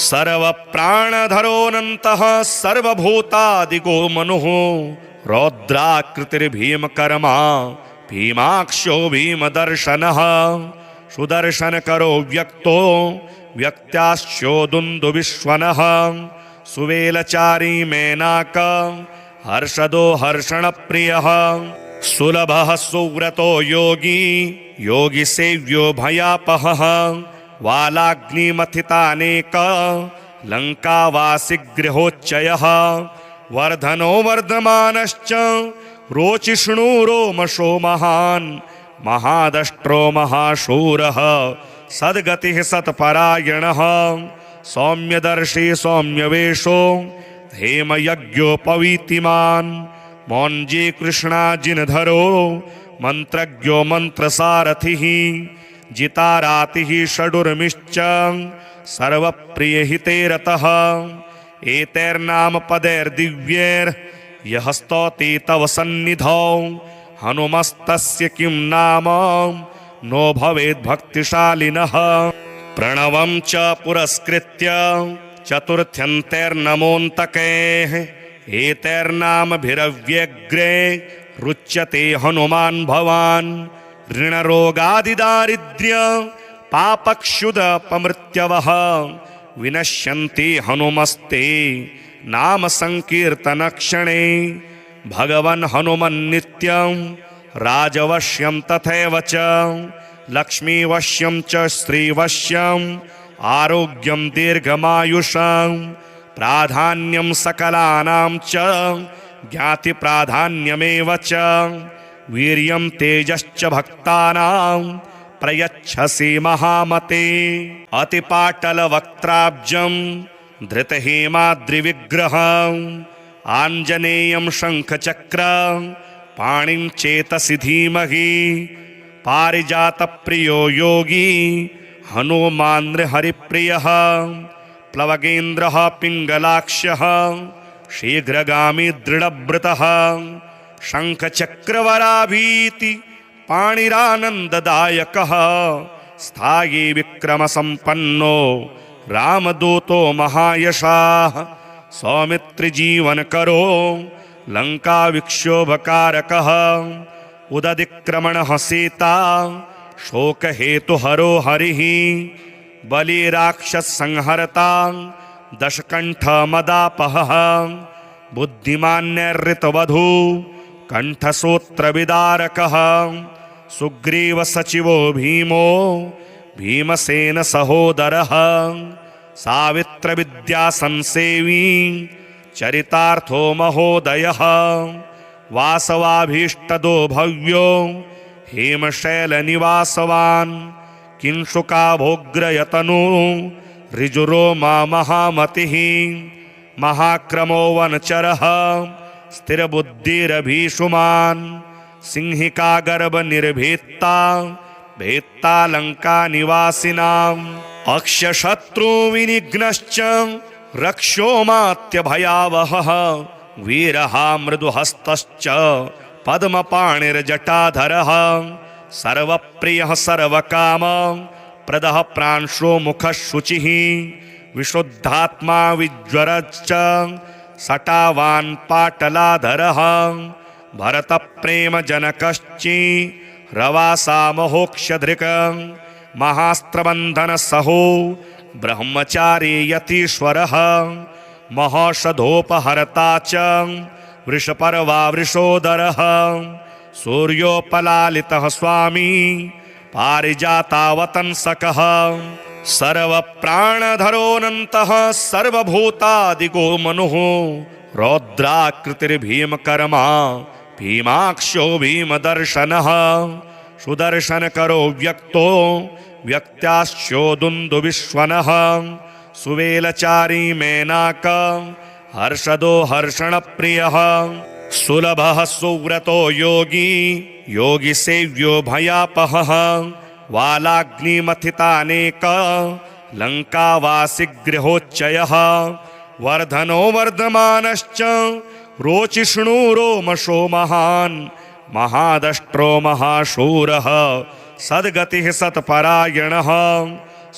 सर्वप्राणधरोऽनन्तः सर्वभूतादिगो मनुः रौद्राकृतिर्भीमकर्मा भीमाक्षो भीमदर्शनः सुदर्शनकरो व्यक्तो व्यक्त्याश्चो दुन्दुभिश्वनः सुवेलचारी मेनाक हर्षदो हर्षणप्रियः सुलभः सुव्रतो योगी योगिसेव्यो भयापहः वालाग्निमथितानेक लङ्कावासि गृहोच्चयः वर्धनो वर्धमानश्च रोचिष्णु रोमशो महान् महादष्ट्रो महाशूरः सद्गतिः सत्परायणः सौम्यदर्शी सौम्यवेशो हेमयज्ञोपवीतिमान् मौञ्जी कृष्णाजिनधरो मन्त्रज्ञो मन्त्रसारथिः जितारातिः षडुर्मिश्च सर्वप्रियहिते रतः एतैर्नामपदैर्दिव्यैर्यः स्तौति तव सन्निधौ हनुमस्तस्य किं नाम नो भवेद्भक्तिशालिनः प्रणवं च पुरस्कृत्य चतुर्थ्यन्तैर्नमोऽन्तकैः एतैर्नामभिरव्यग्रे रुच्यते हनुमान् भवान् ऋणरोगादिदारिद्र्य पापक्षुदपमृत्यवः विनश्यन्ति हनुमस्ते नाम संकीर्तनक्षणे भगवन् हनुमन्नित्यं राजवश्यं तथैव च लक्ष्मीवश्यं च श्रीवश्यम् आरोग्यं दीर्घमायुषं प्राधान्यं सकलानां च ज्ञातिप्राधान्यमेव च वीर्यं तेजश्च भक्तानां प्रयच्छसि महामते अतिपाटलवक्त्राब्जं धृतहेमाद्रिविग्रहम् आञ्जनेयं शङ्खचक्र पाणिं चेतसि धीमहि पारिजातप्रियो योगी हनुमान् हरिप्रियः प्लवगेन्द्रः पिङ्गलाक्षः शीघ्रगामी दृढव्रतः शङ्खचक्रवराभीति पाणिरानन्ददायकः स्थायी विक्रमसम्पन्नो रामदूतो महायशाः सौमित्रिजीवनकरो लङ्काविक्षोभकारकः उदधिक्रमणः सीता शोकहेतुहरो हरिः बलिराक्षसंहर्ता दशकण्ठमदापहः बुद्धिमान्यर्ऋतवधू कण्ठसूत्रविदारकः सुग्रीवसचिवो भीमो भीमसेनसहोदरः सावित्रविद्यासंसेवी चरितार्थो महोदयः वासवाभीष्टदो भव्यो हेमशैलनिवासवान् किंशुकाभोग्रयतनु ऋजुरोमा महामतिः महाक्रमो वनचरः स्थिरबुद्धिरभीषुमान् सिंहिकागर्भनिर्भीत्ता भेत्तालङ्कानिवासिनाम् अक्षशत्रुविनिघ्नश्च रक्षोमात्यभयावहः वीरः मृदुहस्तश्च पद्मपाणिर्जटाधरः सर्वप्रियः सर्वकाम प्रदः प्रांशो मुखः शुचिः विशुद्धात्मा विज्वरश्च सटावान् पाटलाधरः भरतप्रेमजनकश्चि रवासामहोक्षधृक् महास्त्रबन्धनसहो ब्रह्मचारी यतीश्वरः महौषधोपहर्ता च वृषपर्वा वृषोदरः सूर्योपलालितः स्वामी पारिजातावतंसकः सर्वप्राणधरोऽनन्तः सर्वभूतादिगो मनुः रौद्राकृतिर्भीमकर्मा भीमाक्षो भीमदर्शनः सुदर्शन करो व्यक्तो व्यक्त्याश्चोदुन्दुविश्वनः सुवेलचारी मेनाक हर्षदो हर्षण प्रियः सुलभः सुव्रतो योगी योगी सेव्यो भयापहः वालाग्निमथितानेक लङ्कावासि गृहोच्चयः वर्धनो वर्धमानश्च रोचिष्णु रोमशो महान् महादष्ट्रो महाशूरः सद्गतिः सत्परायणः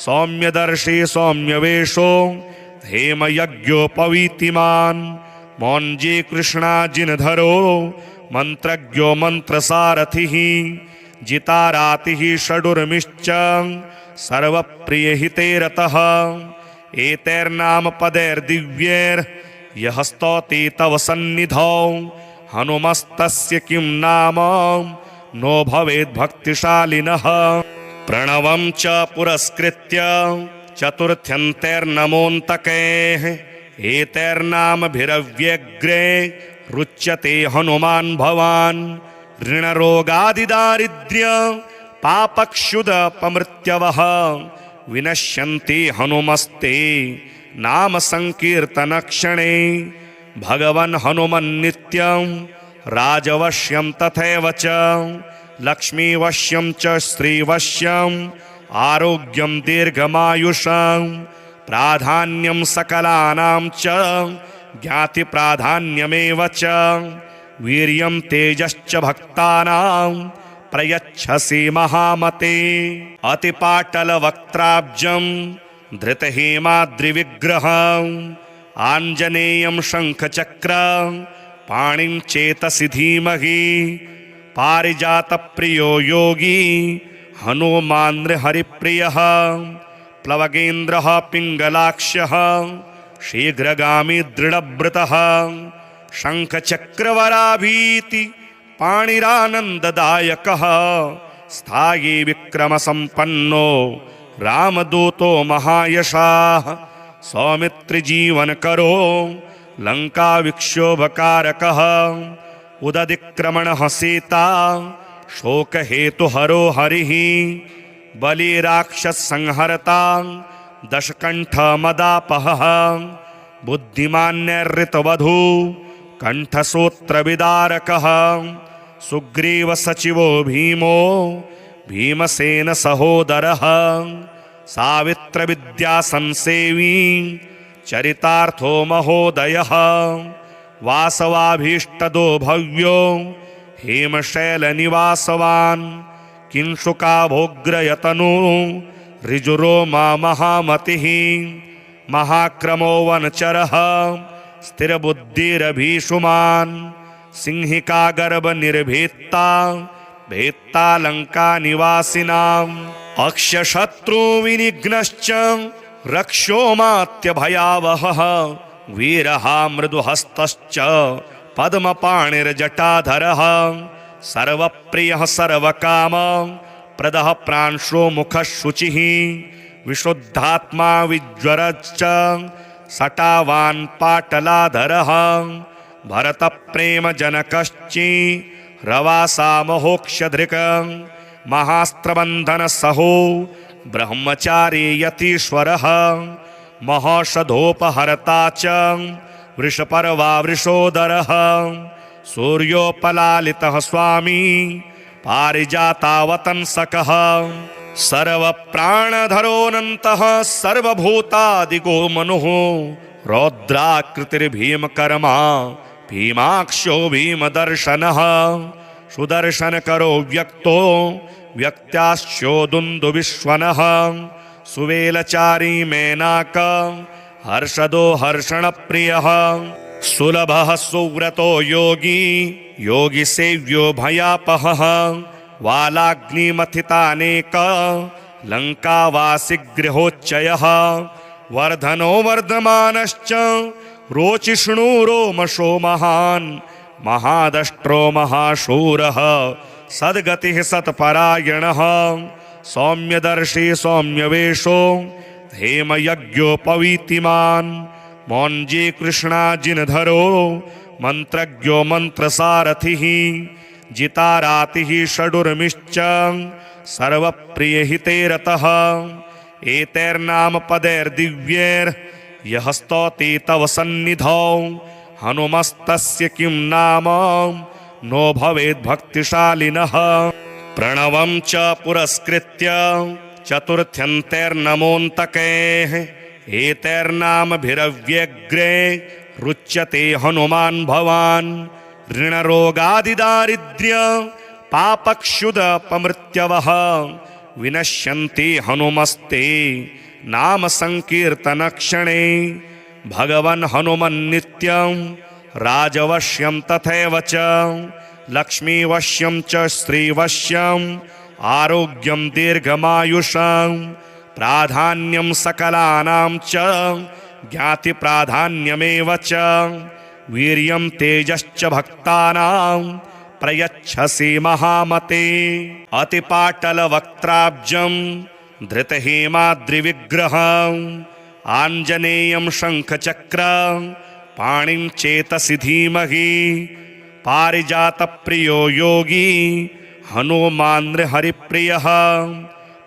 सौम्यदर्शी सौम्यवेशो हेमयज्ञोपवीतिमान् मौञ्जी कृष्णाजिनधरो मन्त्रज्ञो मन्त्रसारथिः जितारातिः षडुर्मिश्च सर्वप्रियहिते रतः एतैर्नाम पदैर्दिव्यैर्यः स्तौति तव सन्निधौ हनुमस्तस्य किं नाम नो भवेद्भक्तिशालिनः प्रणवं च पुरस्कृत्य चतुर्थ्यन्तैर्नमोऽन्तकैः एतैर्नामभिरव्यग्रे रुच्यते हनुमान् भवान् ऋणरोगादिदारिद्र्य पापक्षुदपमृत्यवः विनश्यन्ति हनुमस्ते नाम संकीर्तनक्षणे भगवन् हनुमन्नित्यं राजवश्यं तथैव च लक्ष्मीवश्यं च श्रीवश्यम् आरोग्यं दीर्घमायुषं प्राधान्यं सकलानां च ज्ञातिप्राधान्यमेव च वीर्यं तेजश्च भक्तानां प्रयच्छसि महामते अतिपाटलवक्त्राब्जं धृतहेमाद्रिविग्रहम् आञ्जनेयं शङ्खचक्र पाणिं चेतसि धीमहि पारिजातप्रियो योगी हनुमान् हरिप्रियः प्लवगेन्द्रः पिङ्गलाक्षः शीघ्रगामी दृढव्रतः शङ्खचक्रवराभीति पाणिरानन्ददायकः स्थायी विक्रमसम्पन्नो रामदूतो महायशाः सौमित्रिजीवनकरो लङ्काविक्षोभकारकः उदधिक्रमणः सीता शोकहेतुहरो हरिः बलिराक्षसंहर्ता दशकण्ठमदापहः बुद्धिमान्यर्ऋतवधू कण्ठसूत्रविदारकः सुग्रीवसचिवो भीमो भीमसेन सहोदरः सावित्रविद्यासंसेवी चरितार्थो महोदयः वासवाभीष्टदो भव्यो हेमशैलनिवासवान् किंशुकाभोग्रयतनु ऋजुरोमा महामतिः महाक्रमो वनचरः स्थिरबुद्धिरभीषुमान् सिंहिकागर्भनिर्भेत्ता भेत्ता लङ्कानिवासिनाम् अक्षशत्रुविनिघ्नश्च रक्षोमात्यभयावहः वीरः मृदुहस्तश्च पद्मपाणिर्जटाधरः सर्वप्रियः सर्वकाम प्रदः प्रांशो मुखः शुचिः विशुद्धात्मा विज्वरश्च सटावान् पाटलाधरः भरतप्रेमजनकश्चि रवासा महोक्षधृक् महास्त्रबन्धनसहो ब्रह्मचारी यतीश्वरः महौषधोपहर्ता च वृषपर्वा वृषोदरः सूर्योपलालितः स्वामी पारिजातावतंसकः सर्वप्राणधरोऽनन्तः सर्वभूतादिगो मनुः रौद्राकृतिर्भीमकर्मा भीमाक्षो भीमदर्शनः सुदर्शनकरो व्यक्तो व्यक्त्याश्चोदुन्दुविश्वनः सुवेलचारी मेनाक हर्षदो हर्षणप्रियः सुलभः सुव्रतो योगी योगी सेव्यो भयापहः वालाग्निमथितानेक लङ्कावासि गृहोच्चयः वर्धनो वर्धमानश्च रोचिष्णु रोमशो महान् महादष्ट्रो महाशूरः सद्गतिः सत्परायणः सौम्यदर्शी सौम्यवेशो हेमयज्ञोपवीतिमान् मौञ्जी कृष्णाजिनधरो मन्त्रज्ञो मन्त्रसारथिः जितारातिः षडुर्मिश्च सर्वप्रियहिते रतः एतैर्नाम पदैर्दिव्यैर्यः स्तौति तव सन्निधौ हनुमस्तस्य किं नाम नो भवेद्भक्तिशालिनः प्रणवं च पुरस्कृत्य चतुर्थ्यन्तैर्नमोऽन्तकैः एतैर्नामभिरव्यग्रे रुच्यते हनुमान् भवान् ऋणरोगादिदारिद्र्य पापक्षुदपमृत्यवः विनश्यन्ति हनुमस्ते नाम संकीर्तनक्षणे भगवन् हनुमन्नित्यं राजवश्यं तथैव च लक्ष्मीवश्यं च श्रीवश्यम् आरोग्यं दीर्घमायुषं प्राधान्यं सकलानां च ज्ञातिप्राधान्यमेव च वीर्यं तेजश्च भक्तानां प्रयच्छसि महामते अतिपाटलवक्त्राब्जं धृतहेमाद्रिविग्रहम् आञ्जनेयं शङ्खचक्रं पाणिं चेतसि धीमहि पारिजातप्रियो योगी हनुमान् हरिप्रियः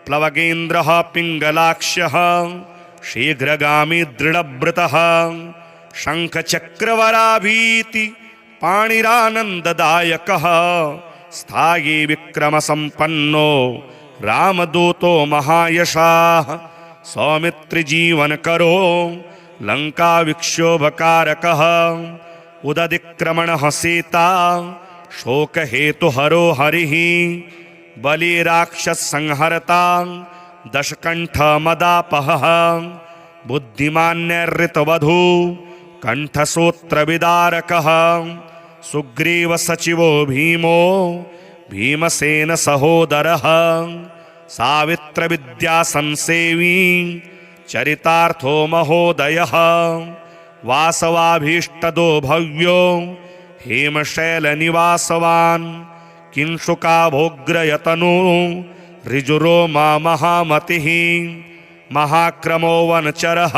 प्लवगेन्द्रः पिङ्गलाक्षः शीघ्रगामी दृढव्रतः शङ्खचक्रवराभीति पाणिरानन्ददायकः स्थायी विक्रमसम्पन्नो रामदूतो महायशाः सौमित्रिजीवनकरो लङ्काविक्षोभकारकः उदधिक्रमणः सीता शोकहेतुहरो हरिः बलिराक्षसंहर्ता दशकण्ठमदापहः बुद्धिमान्यर्ऋतवधू कण्ठसूत्रविदारकः सुग्रीवसचिवो भीमो भीमसेनसहोदरः सावित्रविद्यासंसेवी चरितार्थो महोदयः वासवाभीष्टदो भव्यो हेमशैलनिवासवान् किंशुकाभोग्रयतनु ऋजुरोमा महामतिः महाक्रमो वनचरः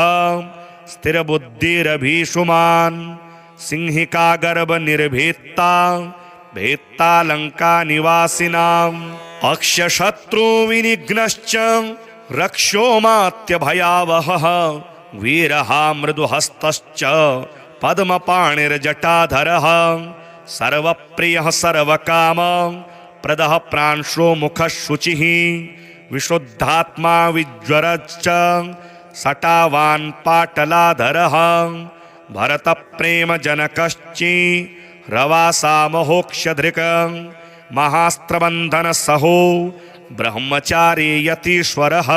स्थिरबुद्धिरभीषुमान् सिंहिकागर्भनिर्भेत्ता भेत्ता लङ्कानिवासिनाम् अक्षशत्रुविनिघ्नश्च रक्षोमात्यभयावहः वीरः मृदुहस्तश्च पद्मपाणिर्जटाधरः सर्वप्रियः सर्वकाम प्रदः प्रांशो मुखः शुचिः विशुद्धात्मा विज्वरश्च सटावान् पाटलाधरः भरतप्रेमजनकश्चि रवासा महोक्षधृक् महास्त्रबन्धनसहो ब्रह्मचारी यतीश्वरः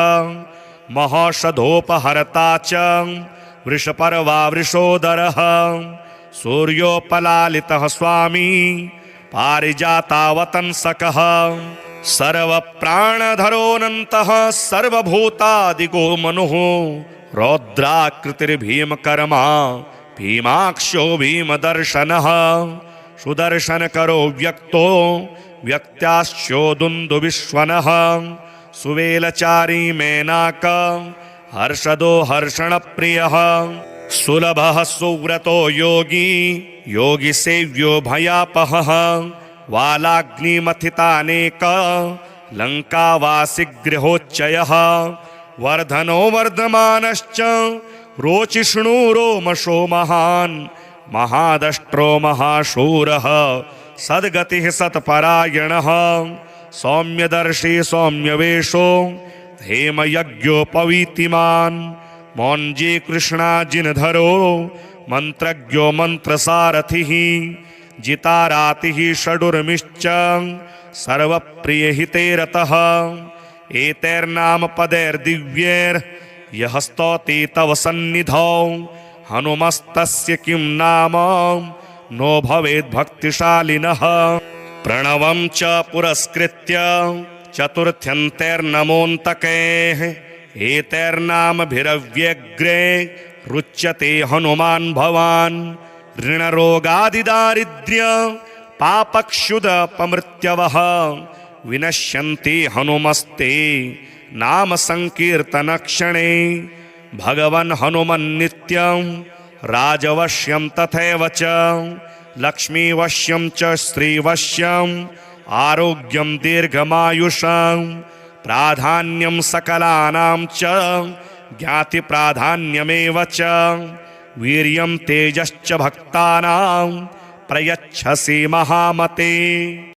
महौषधोपहर्ता च वृषपर्वा वृषोदरः सूर्योपलालितः स्वामी पारिजातावतंसकः सर्वप्राणधरोऽनन्तः सर्वभूतादिगो मनुः रौद्राकृतिर्भीमकर्मा भीमाक्षो भीमदर्शनः सुदर्शनकरो व्यक्तो व्यक्त्याश्चोदुन्दुविश्वनः सुवेलचारी मेनाक हर्षदो हर्षणप्रियः सुलभः सुव्रतो योगी योगिसेव्यो भयापहः वालाग्निमथितानेक लङ्कावासिगृहोच्चयः वर्धनो वर्धमानश्च रोचिष्णु रोमशो महान् महादष्ट्रो महाशूरः सद्गतिः सत्परायणः सौम्यदर्शी सौम्यवेशो हेमयज्ञोपवीतिमान् मौञ्जी कृष्णाजिनधरो मन्त्रज्ञो मन्त्रसारथिः जितारातिः षडुर्मिश्च सर्वप्रियहिते रतः एतैर्नाम पदैर्दिव्यैर्यः स्तौति तव सन्निधौ हनुमस्तस्य किं नाम नो भवेद्भक्तिशालिनः प्रणवं च पुरस्कृत्य चतुर्थ्यन्तैर्नमोऽन्तकैः एतैर्नामभिरव्यग्रे रुच्यते हनुमान् भवान् ऋणरोगादिदारिद्र्य पापक्षुदपमृत्यवः विनश्यन्ति हनुमस्ते नाम संकीर्तनक्षणे भगवन् हनुमन्नित्यं राजवश्यं तथैव च लक्ष्मीवश्यं च श्रीवश्यम् आरोग्यं दीर्घमायुषं प्राधान्यं सकलानां च ज्ञातिप्राधान्यमेव च वीर्यं तेजश्च भक्तानां प्रयच्छसि महामते।